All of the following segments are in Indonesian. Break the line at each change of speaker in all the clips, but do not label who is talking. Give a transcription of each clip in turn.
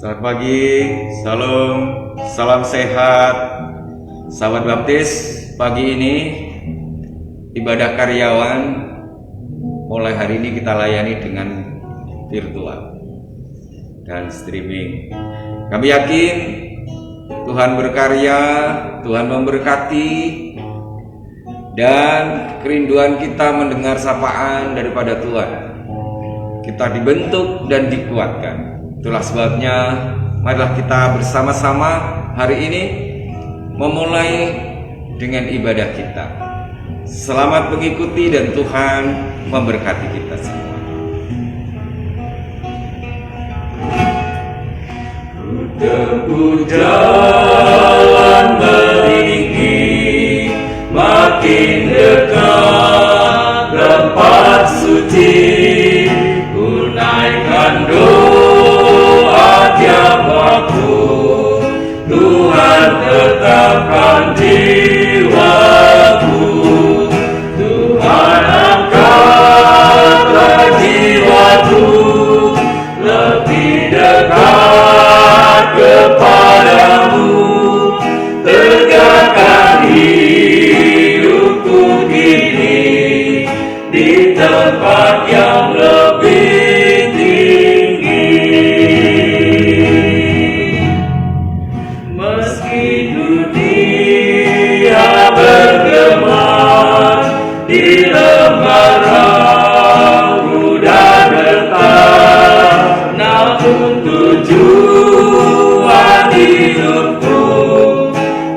Selamat pagi, salam, salam sehat, sahabat baptis. Pagi ini ibadah karyawan mulai hari ini kita layani dengan virtual dan streaming. Kami yakin Tuhan berkarya, Tuhan memberkati, dan kerinduan kita mendengar sapaan daripada Tuhan. Kita dibentuk dan dikuatkan. Itulah sebabnya marilah kita bersama-sama hari ini memulai dengan ibadah kita. Selamat mengikuti dan Tuhan memberkati kita semua. Ku jalan meninggi, makin dekat tempat suci. Ku naikkan doa tiap waktu, Tuhan tetapkan jiwaku. Tuhan angkatlah jiwaku lebih dekat kepadamu, tegakkan hidupku kini di tempat yang lebih tinggi. Meski dunia bergema di lembaran dan retak, namun tujuan hidupku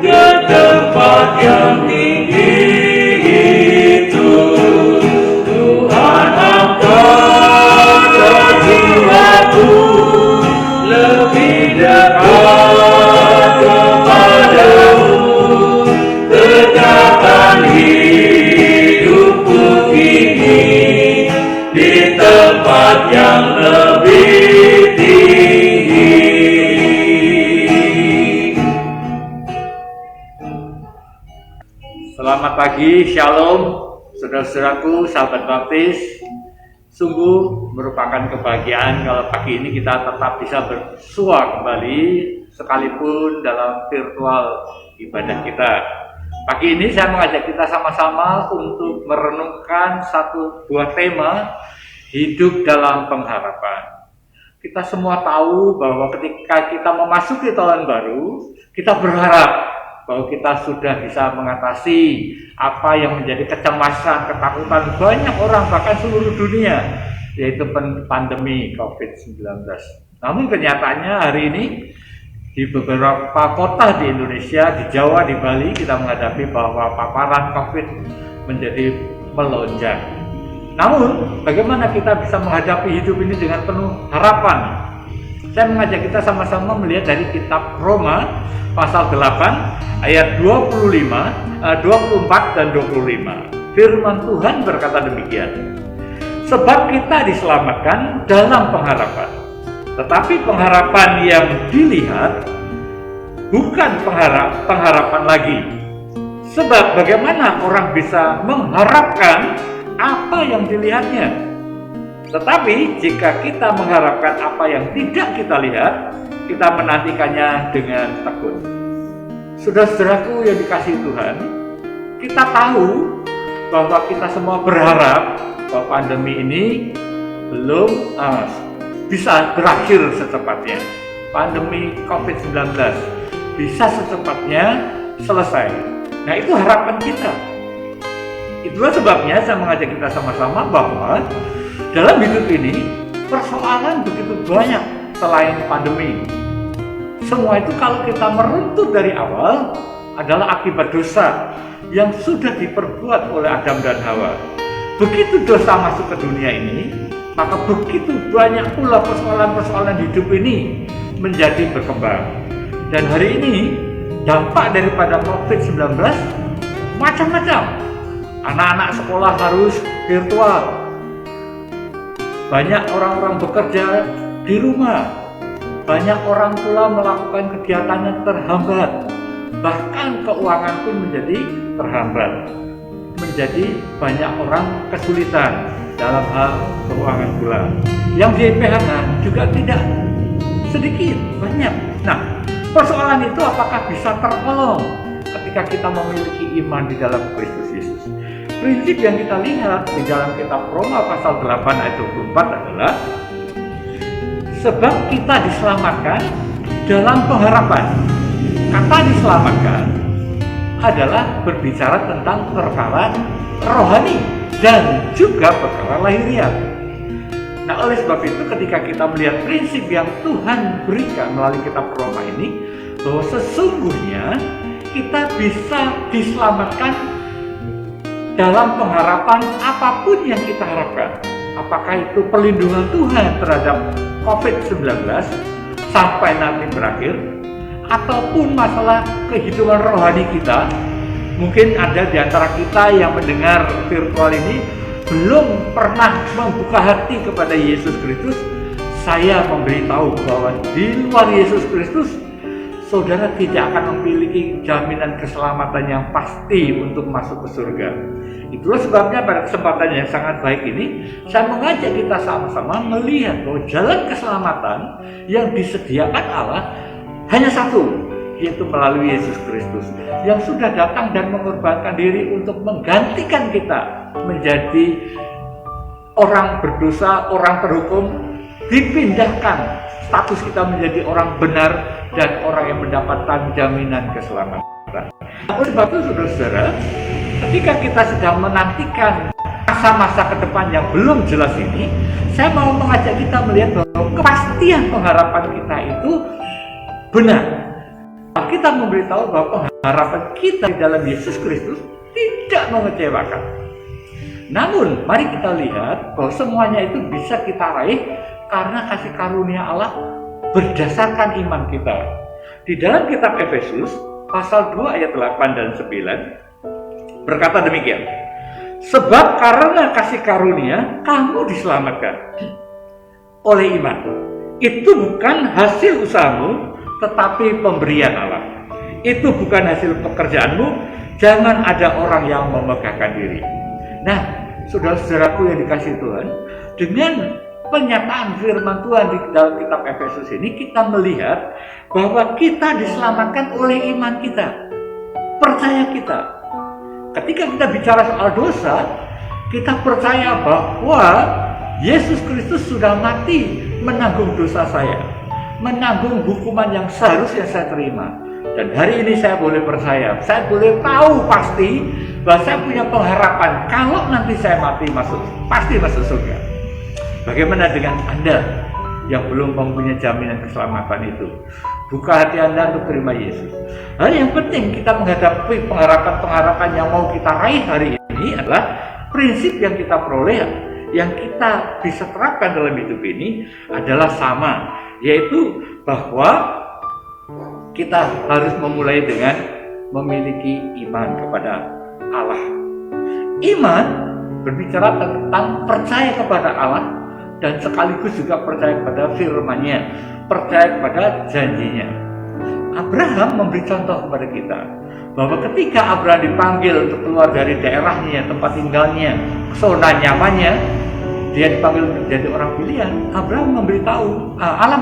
ke tempat yang tinggi itu. Tuhan angkatlah jiwaku lebih dekat kepadamu, tegakkan hidupku kini di tempat yang lebih tinggi.
Selamat pagi, shalom, saudara-saudaraku, sahabat baptis. Sungguh merupakan kebahagiaan kalau pagi ini kita tetap bisa bersua kembali sekalipun dalam virtual ibadah kita. Pagi ini saya mengajak kita sama-sama untuk merenungkan satu buah tema, hidup dalam pengharapan. Kita semua tahu bahwa ketika kita memasuki tahun baru, kita berharap bahwa kita sudah bisa mengatasi apa yang menjadi kecemasan, ketakutan banyak orang, bahkan seluruh dunia, yaitu pandemi COVID-19. Namun kenyataannya hari ini di beberapa kota di Indonesia, di Jawa, di Bali, kita menghadapi bahwa paparan COVID menjadi melonjak. Namun, bagaimana kita bisa menghadapi hidup ini dengan penuh harapan? Saya mengajak kita sama-sama melihat dari kitab Roma pasal 8 ayat 24 dan 25. Firman Tuhan berkata demikian. Sebab kita diselamatkan dalam pengharapan. Tetapi pengharapan yang dilihat bukan pengharapan lagi. Sebab bagaimana orang bisa mengharapkan apa yang dilihatnya? Tetapi jika kita mengharapkan apa yang tidak kita lihat, kita menantikannya dengan tekun. Saudara-saudaraku yang dikasihi Tuhan, kita tahu bahwa kita semua berharap bahwa pandemi ini belum bisa berakhir secepatnya. Pandemi COVID-19 bisa secepatnya selesai. Nah, itu harapan kita. Itulah sebabnya saya mengajak kita sama-sama bahwa dalam hidup ini persoalan begitu banyak selain pandemi. Semua itu kalau kita meruntut dari awal adalah akibat dosa yang sudah diperbuat oleh Adam dan Hawa. Begitu dosa masuk ke dunia ini, maka begitu banyak pula persoalan-persoalan hidup ini menjadi berkembang. Dan hari ini dampak daripada COVID-19 macam-macam. Anak-anak sekolah harus virtual. Banyak orang-orang bekerja di rumah. Banyak orang pula melakukan kegiatannya terhambat. Bahkan keuangan pun menjadi terhambat. Menjadi banyak orang kesulitan dalam hal keuangan pula. Yang di PHK juga tidak sedikit, banyak. Nah, persoalan itu apakah bisa tertolong ketika kita memiliki iman di dalam Kristus Yesus? Prinsip yang kita lihat di dalam kitab Roma pasal 8 ayat 24 adalah sebab kita diselamatkan dalam pengharapan. Kata diselamatkan adalah berbicara tentang perkara rohani dan juga perkara lahiriah. Nah, oleh sebab itu ketika kita melihat prinsip yang Tuhan berikan melalui kitab Roma ini, bahwa sesungguhnya kita bisa diselamatkan dalam pengharapan apapun yang kita harapkan. Apakah itu perlindungan Tuhan terhadap COVID-19 sampai nanti berakhir, ataupun masalah kehidupan rohani kita. Mungkin ada di antara kita yang mendengar virtual ini belum pernah membuka hati kepada Yesus Kristus. Saya memberitahu bahwa di luar Yesus Kristus, saudara tidak akan memiliki jaminan keselamatan yang pasti untuk masuk ke surga. Itulah sebabnya pada kesempatan yang sangat baik ini, saya mengajak kita sama-sama melihat bahwa jalan keselamatan yang disediakan Allah hanya satu, yaitu melalui Yesus Kristus yang sudah datang dan mengorbankan diri untuk menggantikan kita menjadi orang berdosa, orang terhukum, dipindahkan status kita menjadi orang benar dan orang yang mendapatkan jaminan keselamatan. Oleh sebab itu, saudara-saudara, ketika kita sedang menantikan masa-masa ke depan yang belum jelas ini, saya mau mengajak kita melihat bahwa kepastian pengharapan kita itu benar. Kita memberitahu bahwa pengharapan kita di dalam Yesus Kristus tidak mengecewakan. Namun, mari kita lihat bahwa semuanya itu bisa kita raih karena kasih karunia Allah berdasarkan iman kita. Di dalam kitab Efesus pasal 2 ayat 8 dan 9 berkata demikian, sebab karena kasih karunia kamu diselamatkan oleh iman. Itu bukan hasil usahamu, tetapi pemberian Allah. Itu bukan hasil pekerjaanmu, jangan ada orang yang memegahkan diri. Nah, saudara-saudaraku yang dikasihi Tuhan, dengan penyataan firman Tuhan di dalam kitab Efesus ini, kita melihat bahwa kita diselamatkan oleh iman kita, percaya kita. Ketika kita bicara soal dosa, kita percaya bahwa Yesus Kristus sudah mati menanggung dosa saya, menanggung hukuman yang seharusnya saya terima. Dan hari ini saya boleh percaya, saya boleh tahu pasti bahwa saya punya pengharapan kalau nanti saya mati pasti masuk surga. Bagaimana dengan Anda yang belum mempunyai jaminan keselamatan itu? Buka hati Anda untuk terima Yesus. Hal yang penting kita menghadapi pengharapan-pengharapan yang mau kita raih hari ini adalah prinsip yang kita peroleh, yang kita bisa terapkan dalam hidup ini adalah sama, yaitu bahwa kita harus memulai dengan memiliki iman kepada Allah. Iman berbicara tentang percaya kepada Allah dan sekaligus juga percaya kepada firman-Nya, percaya kepada janjinya. Abraham memberi contoh kepada kita bahwa ketika Abraham dipanggil untuk keluar dari daerahnya, tempat tinggalnya, zona nyamannya, dia dipanggil menjadi orang pilihan. Allah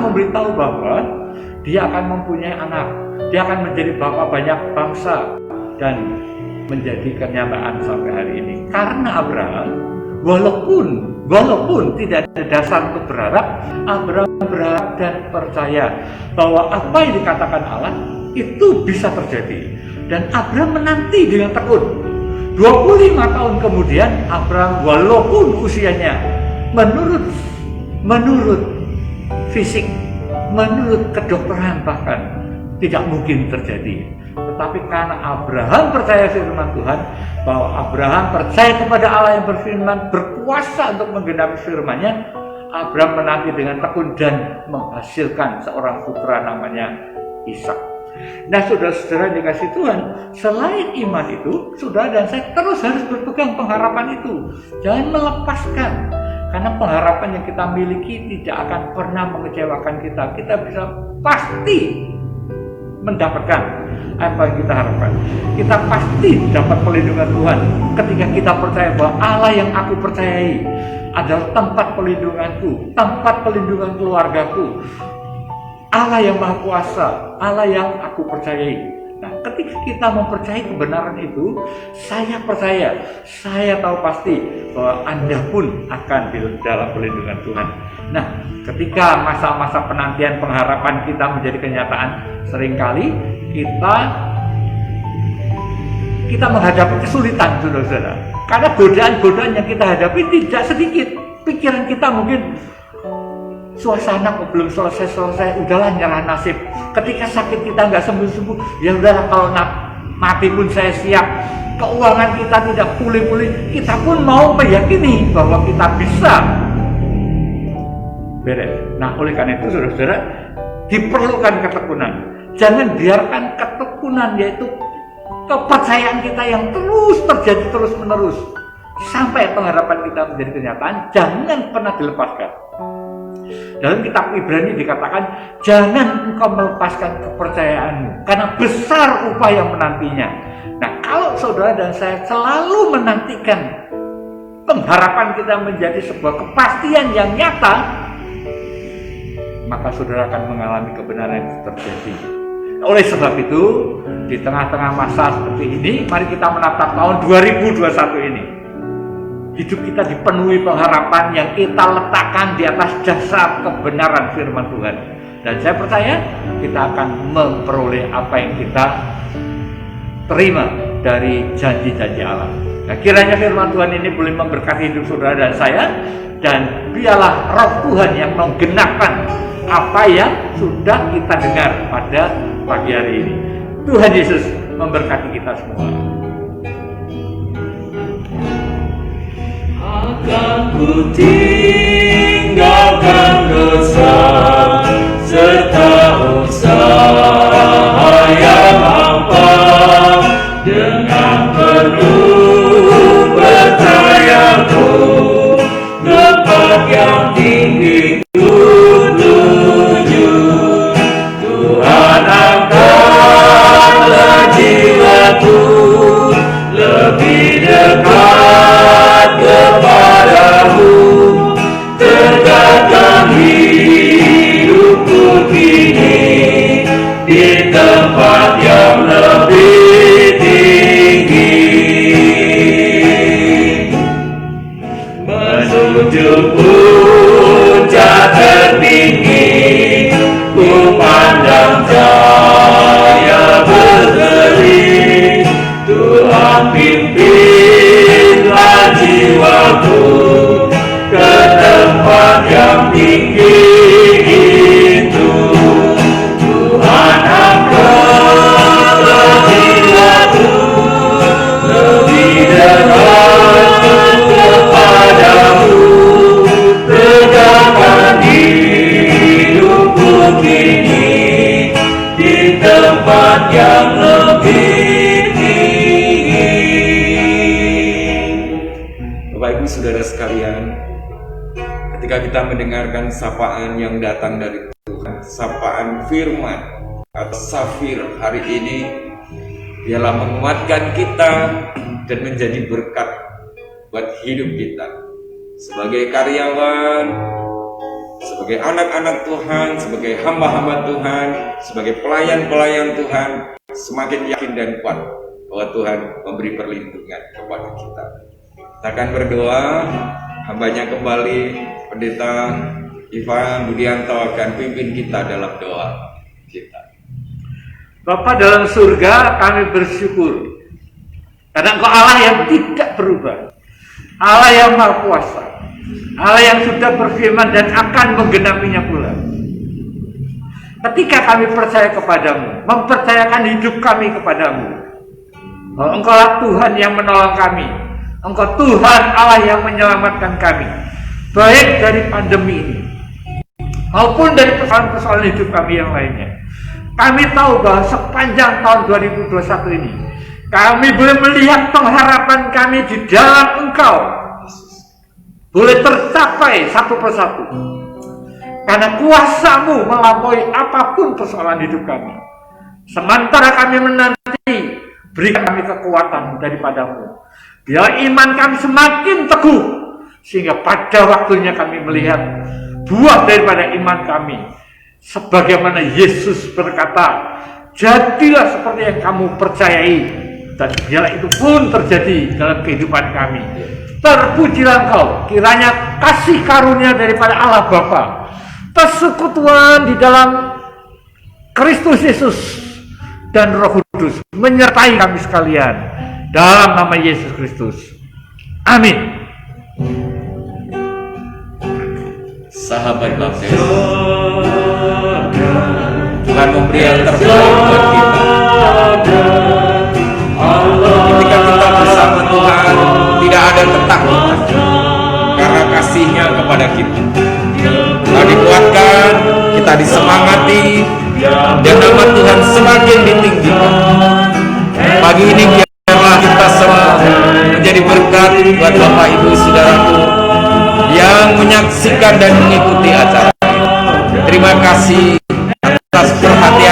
memberitahu bahwa dia akan mempunyai anak, dia akan menjadi bapa banyak bangsa dan menjadi kenyataan sampai hari ini. Karena Abraham, walaupun tidak ada dasar untuk berharap, Abraham berharap dan percaya bahwa apa yang dikatakan Allah itu bisa terjadi. Dan Abraham menanti dengan tekun. 25 tahun kemudian Abraham, walaupun usianya menurut fisik, menurut kedokteran bahkan tidak mungkin terjadi, tetapi karena Abraham percaya firman Tuhan, bahwa Abraham percaya kepada Allah yang berfirman, berkuasa untuk menggenapi firman-Nya, Abraham menanti dengan tekun dan menghasilkan seorang putra namanya Ishak. Nah, saudara-saudara yang dikasihi Tuhan, selain iman itu, saudara dan saya terus harus berpegang pengharapan itu. Jangan melepaskan. Karena pengharapan yang kita miliki tidak akan pernah mengecewakan kita. Kita bisa pasti mendapatkan apa yang kita harapkan. Kita pasti dapat perlindungan Tuhan ketika kita percaya bahwa Allah yang aku percayai adalah tempat perlindunganku, tempat perlindungan keluargaku, Allah yang Maha Kuasa, Allah yang aku percayai. Nah, ketika kita mempercayai kebenaran itu, saya percaya, saya tahu pasti bahwa Anda pun akan di dalam perlindungan Tuhan. Nah, ketika masa-masa penantian pengharapan kita menjadi kenyataan, seringkali kita menghadapi kesulitan, saudara-saudara. Karena godaan-godaan yang kita hadapi tidak sedikit. Pikiran kita mungkin, suasana kok belum selesai, udahlah nyerah nasib. Ketika sakit kita nggak sembuh-sembuh, ya udahlah, kalau mati pun saya siap. Keuangan kita tidak pulih-pulih, kita pun mau meyakini bahwa kita bisa beres. Nah, oleh karena itu, saudara-saudara, diperlukan ketekunan. Jangan biarkan ketekunan, yaitu kepercayaan kita yang terus terjadi terus-menerus sampai pengharapan kita menjadi kenyataan, jangan pernah dilepaskan. Dalam kitab Ibrani dikatakan, jangan engkau melepaskan kepercayaanmu, karena besar upah yang menantinya. Nah, kalau saudara dan saya selalu menantikan pengharapan kita menjadi sebuah kepastian yang nyata, maka saudara akan mengalami kebenaran yang terjadi. Oleh sebab itu, di tengah-tengah masa seperti ini, mari kita menatap tahun 2021 ini. Hidup kita dipenuhi pengharapan yang kita letakkan di atas dasar kebenaran firman Tuhan. Dan saya percaya kita akan memperoleh apa yang kita terima dari janji-janji Allah. Nah, kiranya firman Tuhan ini boleh memberkati hidup saudara dan saya, dan biarlah Roh Tuhan yang menggenapkan apa yang sudah kita dengar pada pagi hari ini. Tuhan Yesus memberkati kita semua.
Akan ku tinggalkan dosa serta usaha yang hampa, dengan penuh percayaku tempat yang tinggi ku tuju. Tuhan angkatlah jiwaku lebih dekat kepadamu, tegakkan hidupku kini di tempat yang lebih tinggi, menuju puncak tertinggi. Ku pandang cahaya berkelip, Tuhan pimpinlah jiwaku ke tempat yang tinggi itu. Tuhan angkatlah jiwaku lebih dekat kepadamu, tegakkan hidupku kini di tempat yang lebih tinggi.
Bapak Ibu Saudara sekalian, ketika kita mendengarkan sapaan yang datang dari Tuhan, sapaan firman atau safir hari ini, biarlah menguatkan kita dan menjadi berkat buat hidup kita sebagai karyawan, sebagai anak-anak Tuhan, sebagai hamba-hamba Tuhan, sebagai pelayan-pelayan Tuhan, semakin yakin dan kuat bahwa Tuhan memberi perlindungan kepada kita. Kita akan berdoa, hambanya kembali, Pendeta Ivan Budianto akan pimpin kita dalam doa kita.
Bapa dalam surga, kami bersyukur karena Engkau Allah yang tidak berubah, Allah yang Maha Kuasa, Allah yang sudah berfirman dan akan menggenapinya pula. Ketika kami percaya kepadamu, mempercayakan hidup kami kepadamu, bahwa Engkau lah Tuhan yang menolong kami, Engkau Tuhan Allah yang menyelamatkan kami, baik dari pandemi ini maupun dari persoalan-persoalan hidup kami yang lainnya. Kami tahu bahwa sepanjang tahun 2021 ini kami boleh melihat pengharapan kami di dalam Engkau boleh tercapai satu persatu, karena kuasa-Mu melampaui apapun persoalan hidup kami. Sementara kami menanti, berikan kami kekuatan daripada-Mu. Biar iman kami semakin teguh, sehingga pada waktunya kami melihat buah daripada iman kami sebagaimana Yesus berkata, jadilah seperti yang kamu percayai, dan biarlah itu pun terjadi dalam kehidupan kami. Terpujilah Engkau, kiranya kasih karunia daripada Allah Bapa, persekutuan di dalam Kristus Yesus dan Roh Kudus menyertai kami sekalian dalam nama Yesus Kristus. Amin.
Sahabat baptis, Tuhan memberi yang terbaik buat kita. Ketika kita bersama Tuhan, tidak ada ketakutan karena kasih-Nya kepada kita. Kita dikuatkan, kita disemangati, dan nama Tuhan semakin ditinggikan. Pagi ini biarlah kita semua menjadi berkat buat Bapak Ibu Saudaraku yang menyaksikan dan mengikuti acara ini. Terima kasih atas perhatian